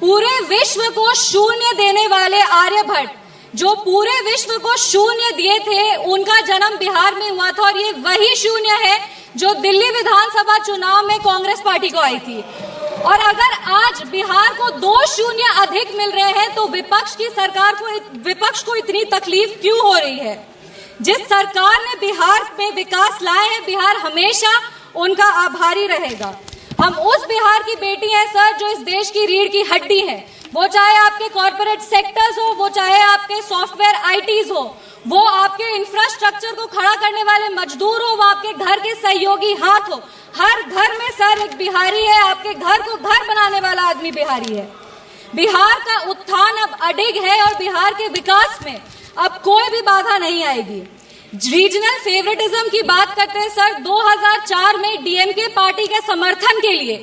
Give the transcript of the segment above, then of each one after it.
पूरे विश्व को शून्य देने वाले आर्यभट्ट, जो पूरे विश्व को शून्य दिए थे, उनका जन्म बिहार में हुआ था। और ये वही शून्य है जो दिल्ली विधानसभा चुनाव में कांग्रेस पार्टी को आई थी। और अगर आज बिहार को 2 शून्य अधिक मिल रहे हैं तो विपक्ष को इतनी तकलीफ क्यों हो रही है? जिस सरकार ने बिहार में विकास लाए हैं, बिहार हमेशा उनका आभारी रहेगा। हम उस बिहार की बेटी हैं सर, जो इस देश की रीढ़ की हड्डी है। वो चाहे आपके कॉर्पोरेट सेक्टर्स हो, वो चाहे आपके सॉफ्टवेयर आईटीज हो, वो आपके इंफ्रास्ट्रक्चर को खड़ा करने वाले मजदूर हो, वो आपके घर के सहयोगी हाथ हो। हर घर में सर एक बिहारी है, आपके घर को घर बनाने वाला आदमी बिहारी है। बिहार का उत्थान अब अडिग है और बिहार के विकास में अब कोई भी बाधा नहीं आएगी। रीजनल फेवरेटिज्म की बात करते हैं सर, 2004 में डीएमके पार्टी के समर्थन के लिए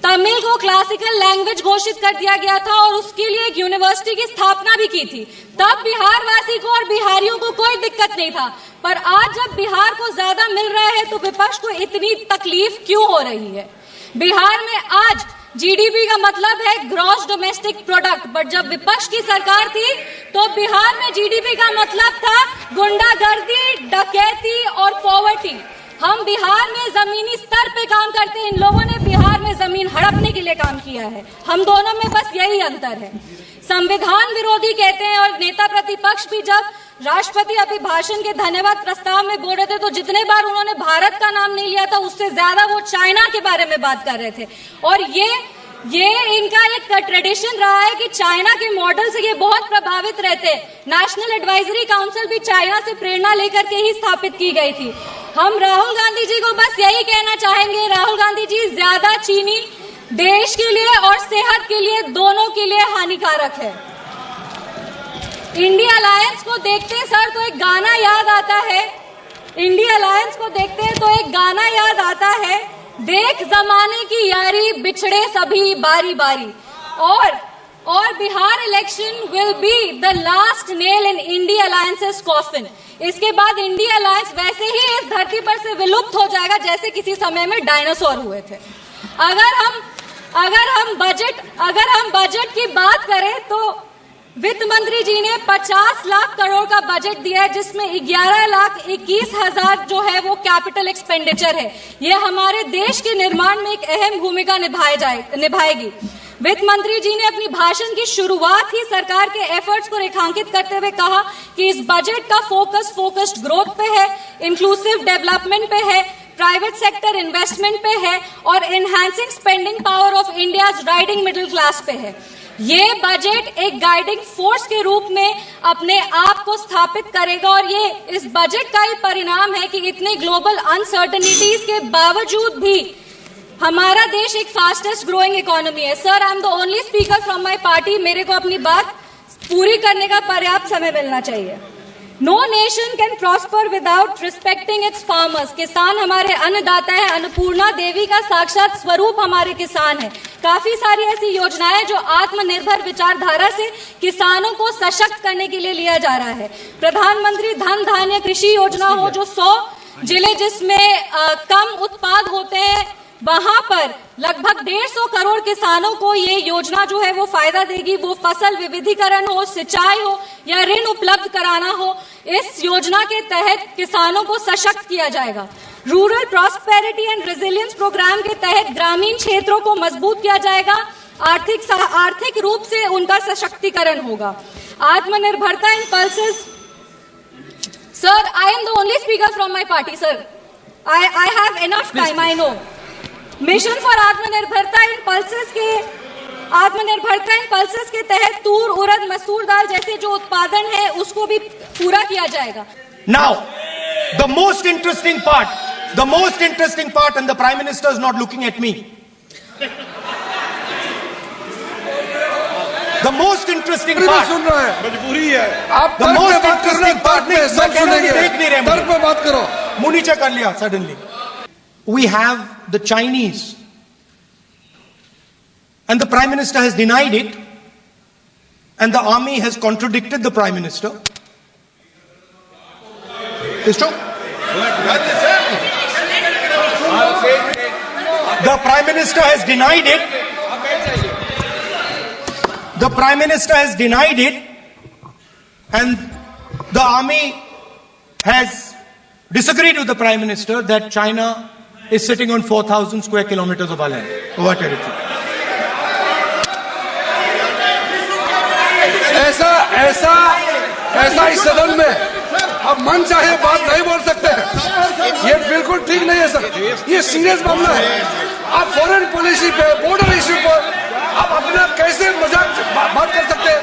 तमिल को क्लासिकल लैंग्वेज घोषित कर दिया गया था और उसके लिए एक यूनिवर्सिटी की स्थापना भी की थी। तब बिहार वासी को और बिहारियों को कोई दिक्कत नहीं था। पर आज जब बिहार को ज्यादा मिल रहा है तो विपक्ष को इतनी तकलीफ क्यों हो रही है? बिहार में आज जीडीपी का मतलब है ग्रॉस डोमेस्टिक प्रोडक्ट, बट जब विपक्ष की सरकार थी तो बिहार में जीडीपी का मतलब था गुंडागर्दी, डकैती और पॉवर्टी। हम बिहार में जमीनी स्तर पे काम करते हैं, इन लोगों ने बिहार में जमीन हड़पने के लिए काम किया है। हम दोनों में बस यही अंतर है। संविधान विरोधी कहते हैं और नेता प्रतिपक्ष भी जब राष्ट्रपति अभिभाषण के धन्यवाद प्रस्ताव में बोल रहे थे तो जितने बार उन्होंने भारत का नाम नहीं लिया था, उससे ज्यादा वो चाइना के बारे में बात कर रहे थे। और ये इनका एक ट्रेडिशन रहा है कि चाइना के मॉडल से ये बहुत प्रभावित रहते। नेशनल एडवाइजरी काउंसिल भी चाइना से प्रेरणा लेकर के ही स्थापित की गई थी। हम राहुल गांधी जी को बस यही कहना चाहेंगे, राहुल गांधी जी, ज्यादा चीनी देश के लिए और सेहत के लिए, दोनों के लिए हानिकारक है। इंडिया अलायंस को देखते हैं सर तो एक गाना याद आता है, इंडिया अलायंस को देखते हैं तो एक गाना याद आता है, देख जमाने की यारी बिछड़े सभी बारी बारी। और Bihar election will be the last nail in India alliances coffin. इसके बाद इंडिया अलायंस वैसे ही इस धरती पर से विलुप्त हो जाएगा जैसे किसी समय में डायनासोर हुए थे। अगर हम बजट की बात करें तो वित्त मंत्री जी ने 50 लाख करोड़ का बजट दिया है, जिसमें 11,21,000 जो है वो कैपिटल एक्सपेंडिचर है। ये हमारे देश के निर्माण में एक अहम भूमिका निभाएगी। वित्त मंत्री जी ने अपनी भाषण की शुरुआत ही सरकार के एफर्ट्स को रेखांकित करते हुए कहा कि इस बजट का फोकस्ड ग्रोथ पे है, इंक्लूसिव डेवलपमेंट पे है, प्राइवेट सेक्टर इन्वेस्टमेंट पे है और enhancing spending power of India's riding middle class पे है। ये बजट एक गाइडिंग फोर्स के रूप में अपने आप को स्थापित करेगा और ये इस बजट का ही परिणाम है कि इतने ग्लोबल अनसर्टेनिटीज के बावजूद भी हमारा देश एक फास्टेस्ट ग्रोइंग इकोनॉमी है। Sir, I am the only speaker from my party, मेरे को अपनी बात पूरी करने का पर्याप्त समय मिलना चाहिए। No nation can prosper without respecting its farmers. किसान हमारे अन्नदाता है, अन्नपूर्णा देवी का साक्षात स्वरूप हमारे किसान है। काफी सारी ऐसी योजनाएं जो आत्मनिर्भर विचारधारा से किसानों को सशक्त करने के लिए लिया जा रहा है। प्रधानमंत्री धन धान्य कृषि योजना हो, जो 100 जिले जिसमें कम उत्पाद होते हैं वहां पर लगभग 150 करोड़ किसानों को ये योजना जो है वो फायदा देगी। वो फसल विविधीकरण हो, सिंचाई हो या ऋण उपलब्ध कराना हो, इस योजना के तहत किसानों को सशक्त किया जाएगा। Rural prosperity and resilience programme के तहत ग्रामीण क्षेत्रों को मजबूत किया जाएगा। आर्थिक रूप से उनका सशक्तिकरण होगा। आत्मनिर्भरता in pulses. Sir, I am the only speaker from my party sir, I have enough time, I know. Mission for आत्मनिर्भरता इन पल्सेस के तहत तूर, उड़द, मसूर दाल जैसे जो उत्पादन है उसको भी पूरा किया जाएगा। Now, the most interesting part, and the Prime Minister is not looking at me. The most interesting part. सुन रहा है, मजबूरी है। आप the most interesting part में सब सुनेंगे। देख नहीं रहे, तर्क पे बात करो। मुंह नीचे कर लिया suddenly. We have the Chinese, and the Prime Minister has denied it, and the army has contradicted the Prime Minister. It's true. The Prime Minister has denied it. The Prime Minister has denied it, and the army has disagreed with the Prime Minister that China is sitting on 4,000 square kilometers of our land, of our territory. ऐसा इस सदन में अब मन चाहे बात नहीं बोल सकते हैं। ये बिल्कुल ठीक नहीं है सर, ये सीरियस मामला है। आप फॉरेन पॉलिसी पे, बॉर्डर इश्यू पर आप अपना कैसे मजाक बात कर सकते हैं?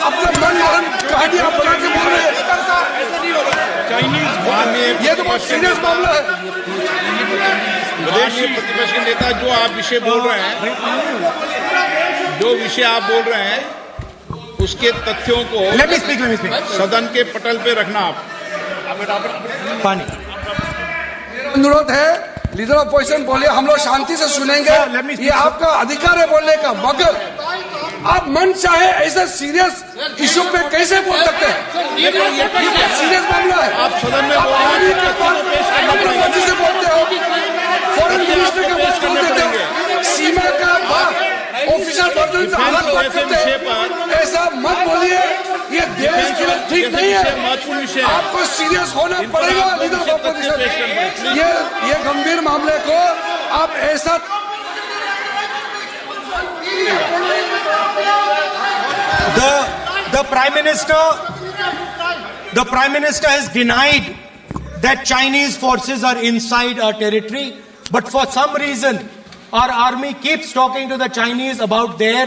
अपना मन मारन कहानी आप बना के बोल रहे हैं। ये तो बहुत सीरियस मामला है। विदेशी प्रतिपक्ष के नेता जो आप विषय बोल रहे हैं, जो विषय आप बोल रहे हैं, उसके तथ्यों को Let me speak. सदन के पटल पे रखना आप। Pani. अनुरोध है, लीडर ऑफ पोजिशन बोलिए, हम लोग शांति से सुनेंगे। Sir, let me speak, ये sir. आपका अधिकार है बोलने का, मगर आप मन चाहे ऐसा सीरियस इशू पे कैसे बोल सकते हैं? ये सीरियस मामला है। आप सदन में आप बोल रहे आर्मी हैं, के पास अपनी मर्जी से बोलते हो, फॉरेन मिनिस्टर के पास बोल देते हो, सीमा का ऑफिशियल वर्जन से अलग बात करते हैं। ऐसा मत बोलिए, ये देश के लिए ठीक नहीं है। महत्वपूर्ण विषय है। आपको सीरियस होना पड़ेगा लीडर ऑफ ऑपोजिशन। ये गंभीर मामले को आप ऐसा The Prime Minister has denied that Chinese forces are inside our territory, but for some reason, our army keeps talking to the Chinese about their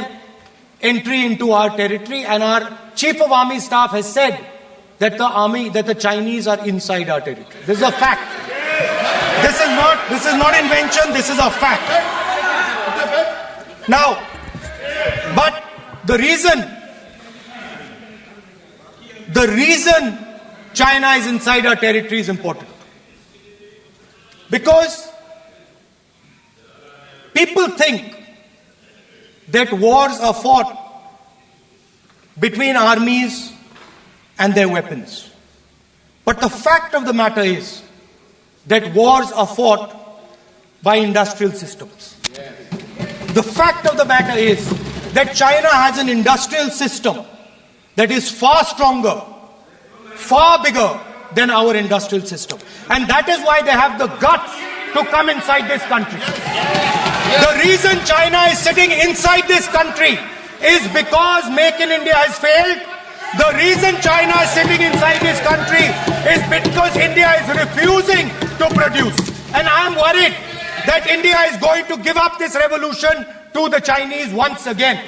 entry into our territory, and our Chief of Army Staff has said that the Chinese are inside our territory. This is a fact. This is not invention, this is a fact. Now, but the reason China is inside our territory is important. Because people think that wars are fought between armies and their weapons. But the fact of the matter is that wars are fought by industrial systems. The fact of the matter is that China has an industrial system that is far stronger, far bigger than our industrial system. And that is why they have the guts to come inside this country. The reason China is sitting inside this country is because Make in India has failed. The reason China is sitting inside this country is because India is refusing to produce. And I am worried that India is going to give up this revolution to the Chinese once again.